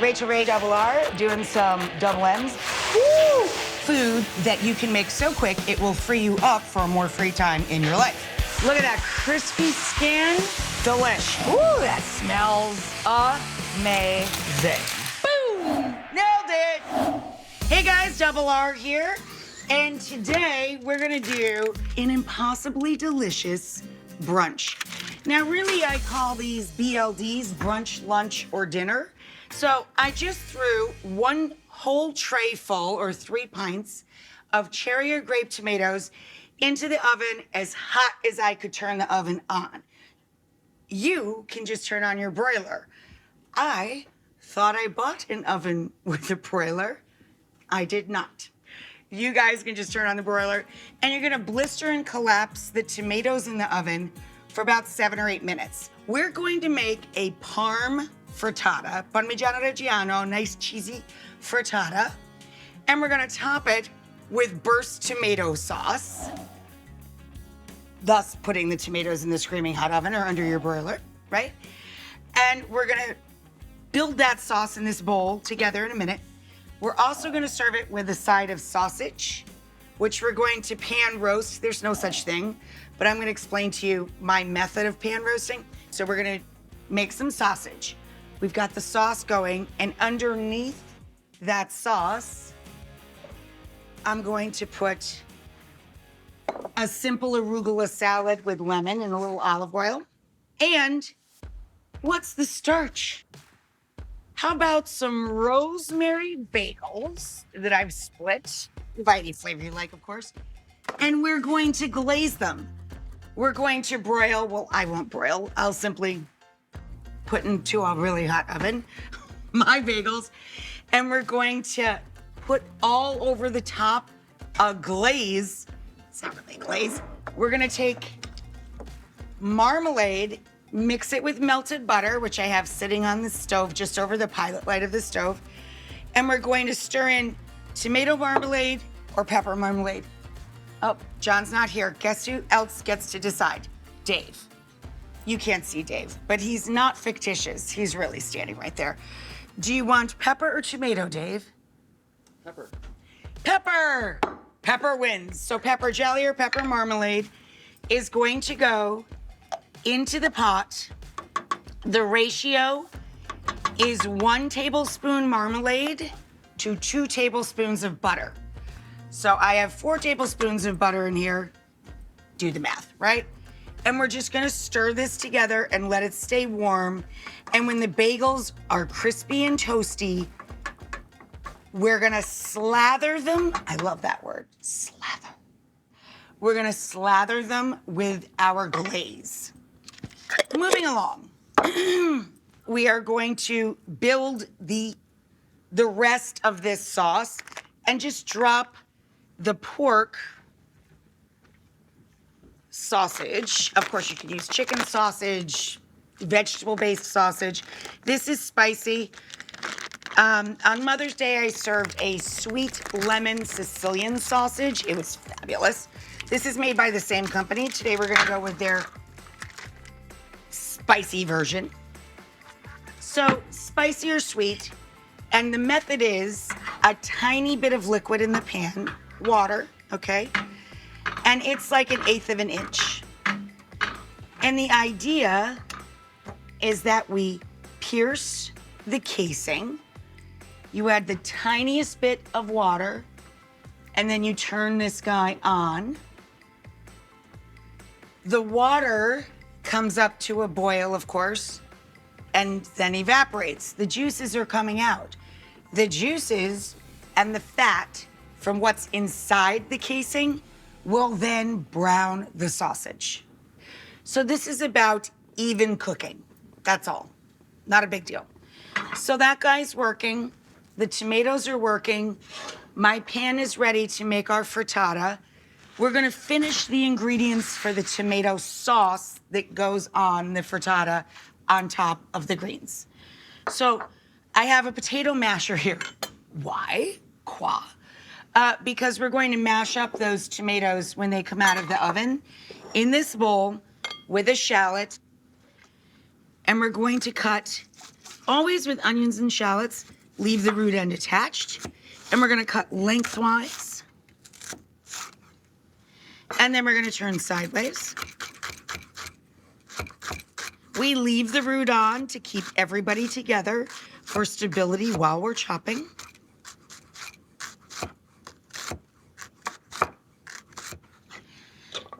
Rachael Ray Double R doing some double M's. Woo! Food that you can make so quick it will free you up for more free time in your life. Look at that crispy skin. Delish. Ooh, that smells amazing. Boom! Nailed it! Hey guys, Double R here. And today we're gonna do an impossibly delicious brunch. Now really I call these BLDs, brunch, lunch, or dinner. So I just threw one whole tray full, or 3 pints, of cherry or grape tomatoes into the oven as hot as I could turn the oven on. You can just turn on your broiler. I thought I bought an oven with a broiler. I did not. You guys can just turn on the broiler, and you're gonna blister and collapse the tomatoes in the oven for about 7 or 8 minutes. We're going to make a parm frittata, parmigiano reggiano, nice cheesy frittata, and we're gonna top it with burst tomato sauce, thus putting the tomatoes in the screaming hot oven or under your broiler, right? And we're gonna build that sauce in this bowl together in a minute. We're also gonna serve it with a side of sausage, which we're going to pan roast. There's no such thing, but I'm gonna explain to you my method of pan roasting. So we're gonna make some sausage. We've got the sauce going, and underneath that sauce, I'm going to put a simple arugula salad with lemon and a little olive oil. And what's the starch? How about some rosemary bagels that I've split, by any flavor you like, of course. And we're going to glaze them. We're going to broil, well, I won't broil. I'll simply put into a really hot oven my bagels. And we're going to put all over the top a glaze. It's not really glaze. We're gonna take marmalade, mix it with melted butter, which I have sitting on the stove just over the pilot light of the stove. And we're going to stir in tomato marmalade or pepper marmalade. Oh, John's not here. Guess who else gets to decide? Dave. You can't see Dave, but he's not fictitious. He's really standing right there. Do you want pepper or tomato, Dave? Pepper. Pepper! Pepper wins. So pepper jelly or pepper marmalade is going to go into the pot. The ratio is 1 tablespoon marmalade to 2 tablespoons of butter. So I have 4 tablespoons of butter in here. Do the math, right? And we're just gonna stir this together and let it stay warm. And when the bagels are crispy and toasty, we're gonna slather them. I love that word, slather. We're gonna slather them with our glaze. Moving along, we are going to build the rest of this sauce and just drop the pork sausage. Of course, you can use chicken sausage, vegetable-based sausage. This is spicy. On Mother's Day, I served a sweet lemon Sicilian sausage. It was fabulous. This is made by the same company. Today, we're gonna go with their spicy version. So, spicy or sweet, and the method is a tiny bit of liquid in the pan, water, okay? And it's like 1/8 of an inch. And the idea is that we pierce the casing. You add the tiniest bit of water, and then you turn this guy on. The water comes up to a boil, of course, and then evaporates. The juices are coming out. The juices and the fat from what's inside the casing will then brown the sausage. So this is about even cooking. That's all. Not a big deal. So that guy's working. The tomatoes are working. My pan is ready to make our frittata. We're gonna finish the ingredients for the tomato sauce that goes on the frittata on top of the greens. So I have a potato masher here. Why? Quoi? Because we're going to mash up those tomatoes when they come out of the oven in this bowl with a shallot. And we're going to cut, always with onions and shallots, leave the root end attached, and we're gonna cut lengthwise. And then we're gonna turn sideways. We leave the root on to keep everybody together for stability while we're chopping.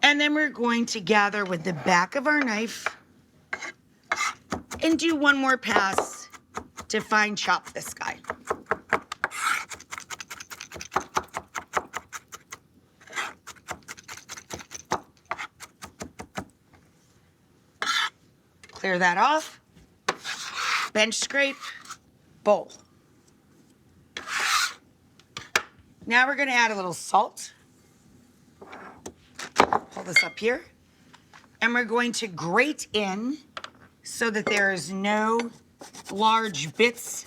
And then we're going to gather with the back of our knife and do one more pass to fine chop this guy. Clear that off. Bench scrape, bowl. Now we're gonna add a little salt. Pull this up here. And we're going to grate in so that there is no large bits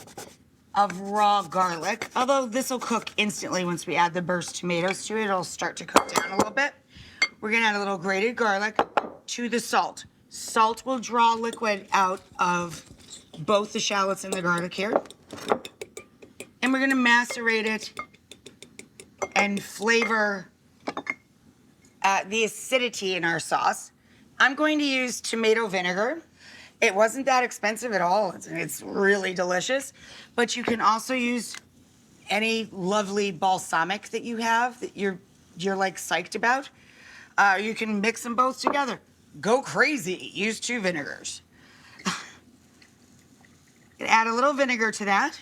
of raw garlic. Although this will cook instantly once we add the burst tomatoes to it. It'll start to cook down a little bit. We're gonna add a little grated garlic to the salt. Salt will draw liquid out of both the shallots and the garlic here. And we're gonna macerate it and flavor the acidity in our sauce. I'm going to use tomato vinegar. It wasn't that expensive at all. It's really delicious. But you can also use any lovely balsamic that you have that you're like psyched about. You can mix them both together. Go crazy. Use 2 vinegars. Add a little vinegar to that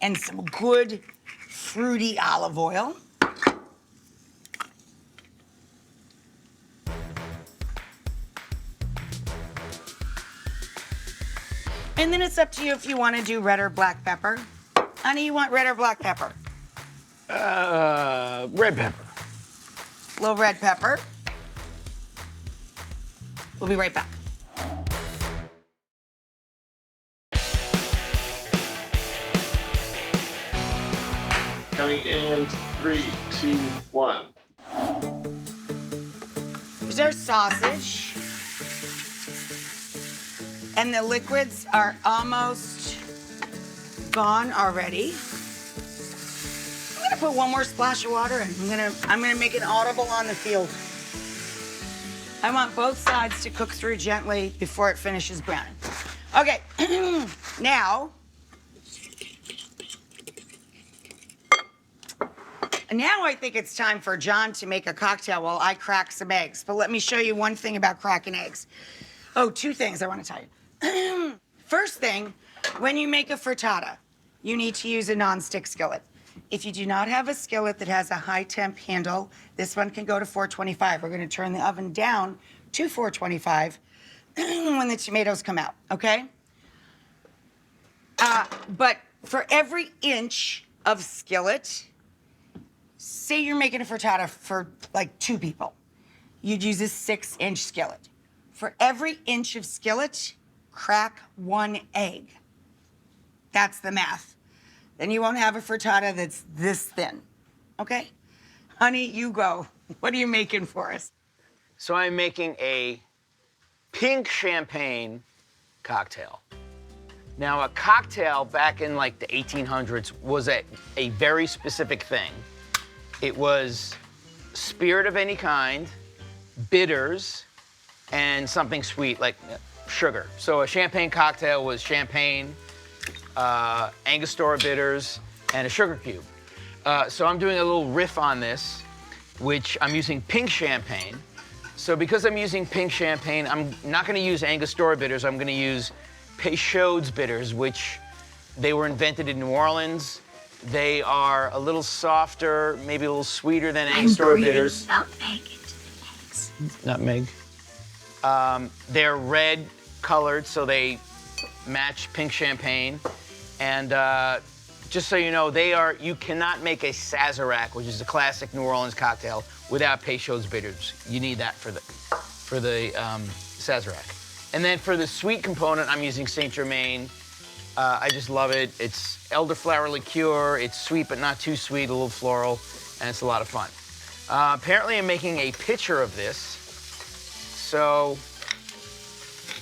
and some good fruity olive oil. And then it's up to you if you want to do red or black pepper. Honey, you want red or black pepper? Red pepper. A little red pepper. We'll be right back. Coming in 3, 2, 1. Here's our sausage. And the liquids are almost gone already. I'm gonna put one more splash of water in. I'm gonna make it audible on the field. I want both sides to cook through gently before it finishes browning. Okay, now I think it's time for John to make a cocktail while I crack some eggs. But let me show you one thing about cracking eggs. Oh, 2 things I want to tell you. First thing, when you make a frittata, you need to use a nonstick skillet. If you do not have a skillet that has a high temp handle, this one can go to 425. We're gonna turn the oven down to 425 when the tomatoes come out, okay? But for every inch of skillet, say you're making a frittata for like 2 people, you'd use a 6-inch skillet. For every inch of skillet, crack 1 egg. That's the math. Then you won't have a frittata that's this thin, okay? Honey, you go. What are you making for us? So I'm making a pink champagne cocktail. Now, a cocktail back in like the 1800s was a very specific thing. It was spirit of any kind, bitters, and something sweet like sugar. So a champagne cocktail was champagne, Angostura bitters, and a sugar cube. So I'm doing a little riff on this, which I'm using pink champagne. So because I'm using pink champagne, I'm not gonna use Angostura bitters, I'm gonna use Peychaud's bitters, which they were invented in New Orleans. They are a little softer, maybe a little sweeter than Angostura bitters. Nutmeg into the eggs. Nutmeg. They're red colored, so they match pink champagne. And just so you know, you cannot make a Sazerac, which is a classic New Orleans cocktail, without Peychaud's bitters. You need that for the Sazerac. And then for the sweet component, I'm using Saint Germain. I just love it. It's elderflower liqueur. It's sweet, but not too sweet, a little floral, and it's a lot of fun. Apparently, I'm making a pitcher of this. So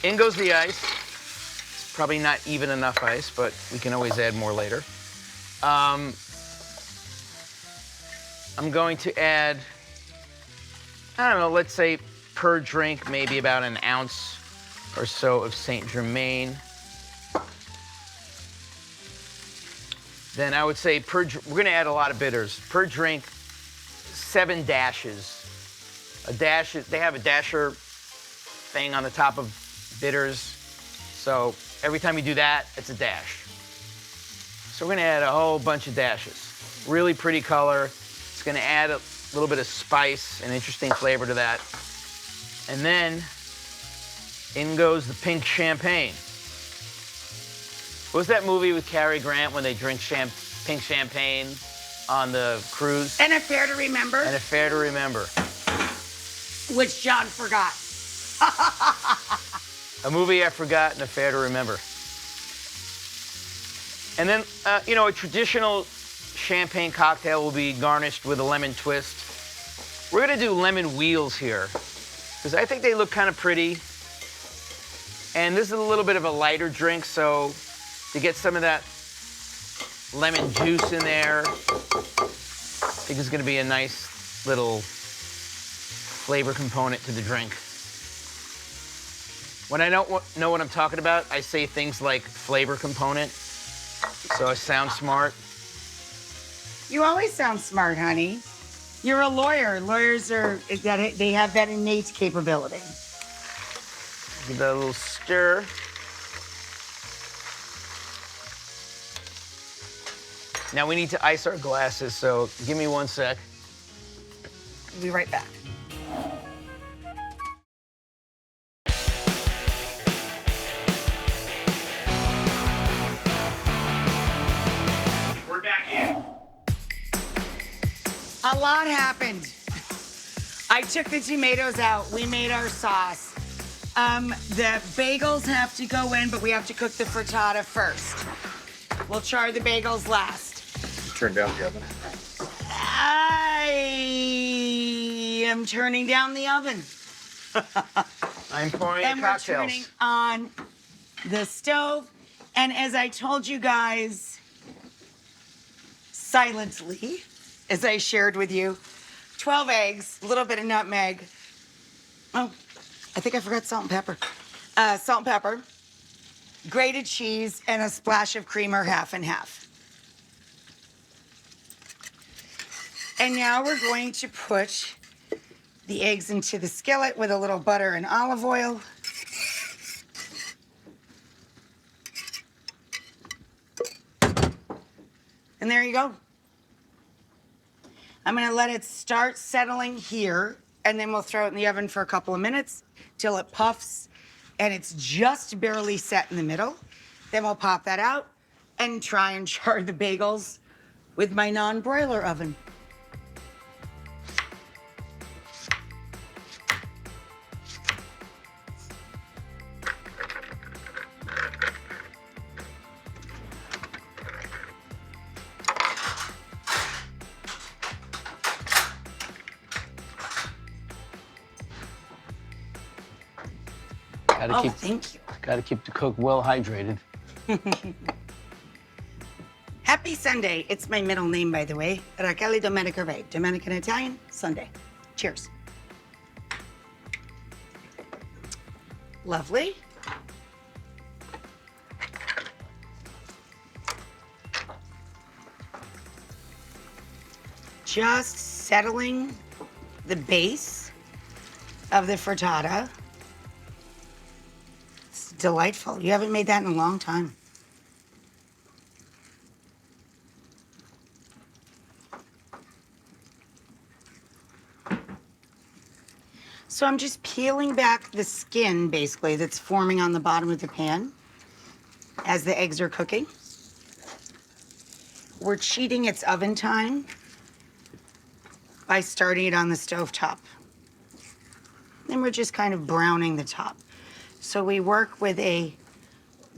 in goes the ice. Probably not even enough ice, but we can always add more later. I'm going to add, I don't know, let's say per drink, maybe about an ounce or so of Saint Germain. Then I would say we're gonna add a lot of bitters. Per drink, 7 dashes. A dash, they have a dasher thing on the top of bitters. So every time you do that, it's a dash. So we're gonna add a whole bunch of dashes. Really pretty color. It's gonna add a little bit of spice and interesting flavor to that. And then in goes the pink champagne. What was that movie with Cary Grant when they drink pink champagne on the cruise? An Affair to Remember. An Affair to Remember. Which John forgot. A movie I forgot, An Affair to Remember. And then, you know, a traditional champagne cocktail will be garnished with a lemon twist. We're gonna do lemon wheels here, because I think they look kind of pretty. And this is a little bit of a lighter drink, so to get some of that lemon juice in there, I think it's gonna be a nice little flavor component to the drink. When I don't know what I'm talking about, I say things like flavor component, so I sound smart. You always sound smart, honey. You're a lawyer. Lawyers they have that innate capability. Give that a little stir. Now we need to ice our glasses, so give me 1 sec. We'll be right back. We're back in. A lot happened. I took the tomatoes out. We made our sauce. The bagels have to go in, but we have to cook the frittata first. We'll char the bagels last. Turn down the oven. I am turning down the oven. I'm pouring And the we're cocktails. turning on the stove. And as I told you guys silently, as I shared with you, 12 eggs, a little bit of nutmeg. Oh, I think I forgot salt and pepper. Salt and pepper, grated cheese, and a splash of creamer, half and half. And now we're going to put the eggs into the skillet with a little butter and olive oil. And there you go. I'm gonna let it start settling here, and then we'll throw it in the oven for a couple of minutes till it puffs and it's just barely set in the middle. Then we'll pop that out and try and char the bagels with my non-broiler oven. Oh, thank you. Gotta keep the cook well hydrated. Happy Sunday. It's my middle name, by the way. Rachael Domenico Ray. Dominican Italian, Sunday. Cheers. Lovely. Just settling the base of the frittata. It's delightful. You haven't made that in a long time. So I'm just peeling back the skin, basically, that's forming on the bottom of the pan as the eggs are cooking. We're cheating its oven time by starting it on the stovetop. Then we're just kind of browning the top. So we work with a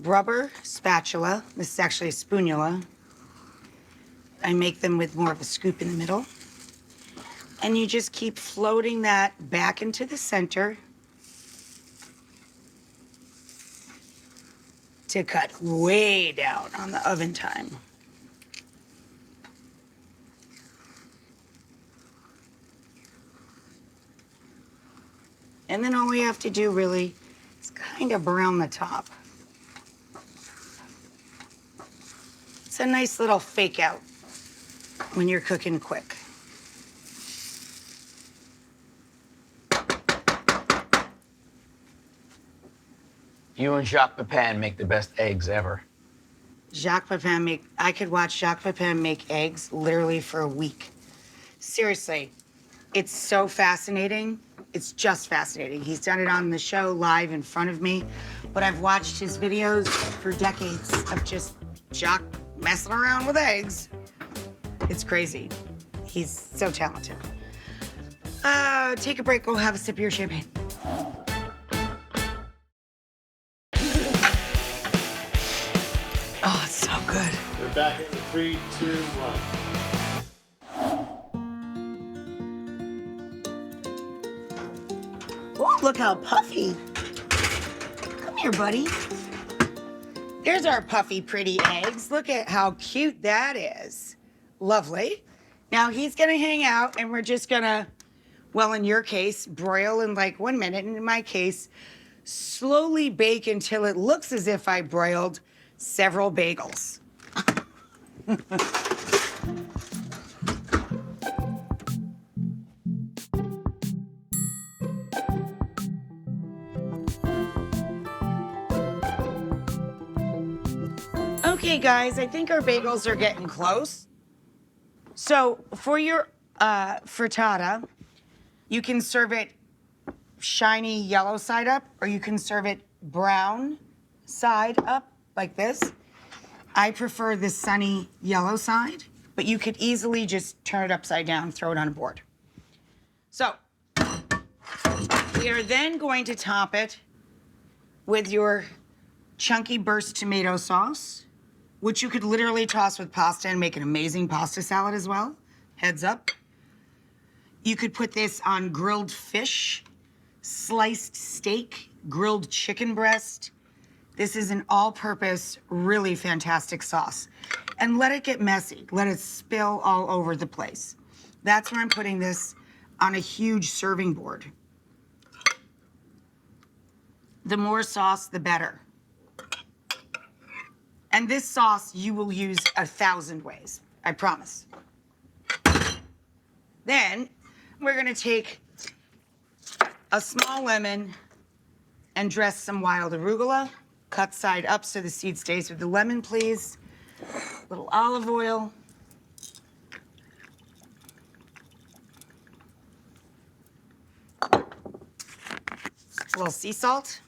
rubber spatula. This is actually a spoonula. I make them with more of a scoop in the middle. And you just keep floating that back into the center to cut way down on the oven time. And then all we have to do really is kind of brown the top. It's a nice little fake out when you're cooking quick. You and Jacques Pepin make the best eggs ever. I could watch Jacques Pepin make eggs literally for a week. Seriously, it's so fascinating. It's just fascinating. He's done it on the show live in front of me, but I've watched his videos for decades of just Jacques messing around with eggs. It's crazy. He's so talented. Take a break, go have a sip of your champagne. Oh, it's so good. We're back in 3, 2, 1. Oh, look how puffy. Come here, buddy. There's our puffy, pretty eggs. Look at how cute that is. Lovely. Now he's gonna hang out and we're just gonna, well, in your case, broil in like 1 minute. And in my case, slowly bake until it looks as if I broiled several bagels. Okay, guys, I think our bagels are getting close. So for your frittata, you can serve it shiny yellow side up, or you can serve it brown side up like this. I prefer the sunny yellow side, but you could easily just turn it upside down, throw it on a board. So we are then going to top it with your chunky burst tomato sauce, which you could literally toss with pasta and make an amazing pasta salad as well. Heads up. You could put this on grilled fish, sliced steak, grilled chicken breast. This is an all-purpose, really fantastic sauce. And let it get messy. Let it spill all over the place. That's where I'm putting this on a huge serving board. The more sauce, the better. And this sauce you will use 1,000 ways, I promise. Then we're gonna take a small lemon and dress some wild arugula. Cut side up so the seed stays with the lemon, please. A little olive oil. A little sea salt.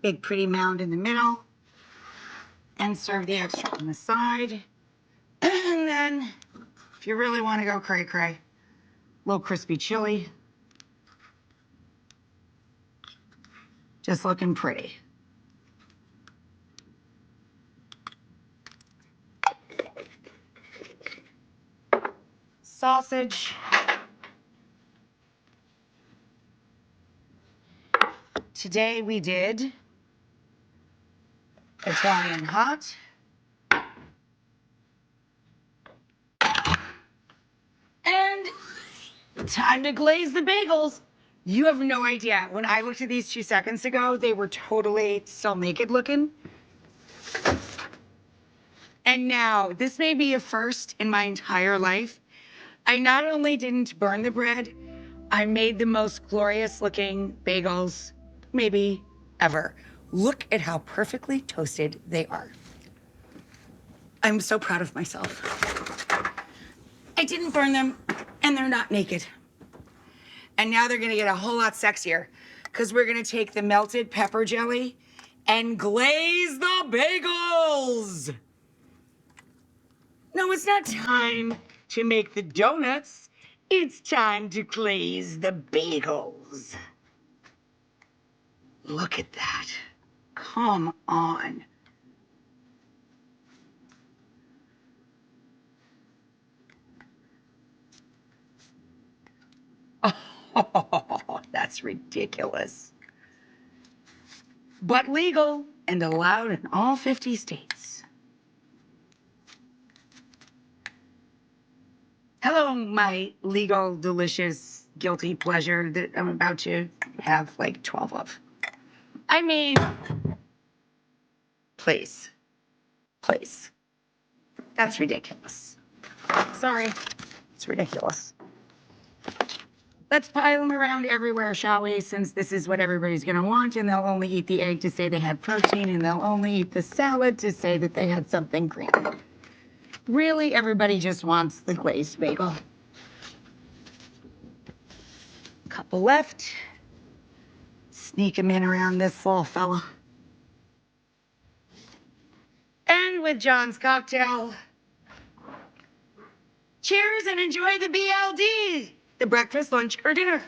Big pretty mound in the middle. And serve the extra on the side. And then, if you really want to go cray-cray, a little crispy chili. Just looking pretty. Sausage. Today we did Italian hot. And time to glaze the bagels. You have no idea. When I looked at these 2 seconds ago, they were totally still naked looking. And now, this may be a first in my entire life. I not only didn't burn the bread, I made the most glorious looking bagels, maybe ever. Look at how perfectly toasted they are. I'm so proud of myself. I didn't burn them, and they're not naked. And now they're gonna get a whole lot sexier, because we're gonna take the melted pepper jelly and glaze the bagels. No, it's not time to make the donuts. It's time to glaze the bagels. Look at that. Come on. Oh, that's ridiculous. But legal and allowed in all 50 states. Hello, my legal, delicious, guilty pleasure that I'm about to have like 12 of. I mean, please. Please. That's ridiculous. Sorry. It's ridiculous. Let's pile them around everywhere, shall we? Since this is what everybody's going to want, and they'll only eat the egg to say they had protein, and they'll only eat the salad to say that they had something green. Really, everybody just wants the glazed bagel. Couple left. Sneak them in around this little fella. And with John's cocktail, cheers and enjoy the BLD, the breakfast, lunch, or dinner.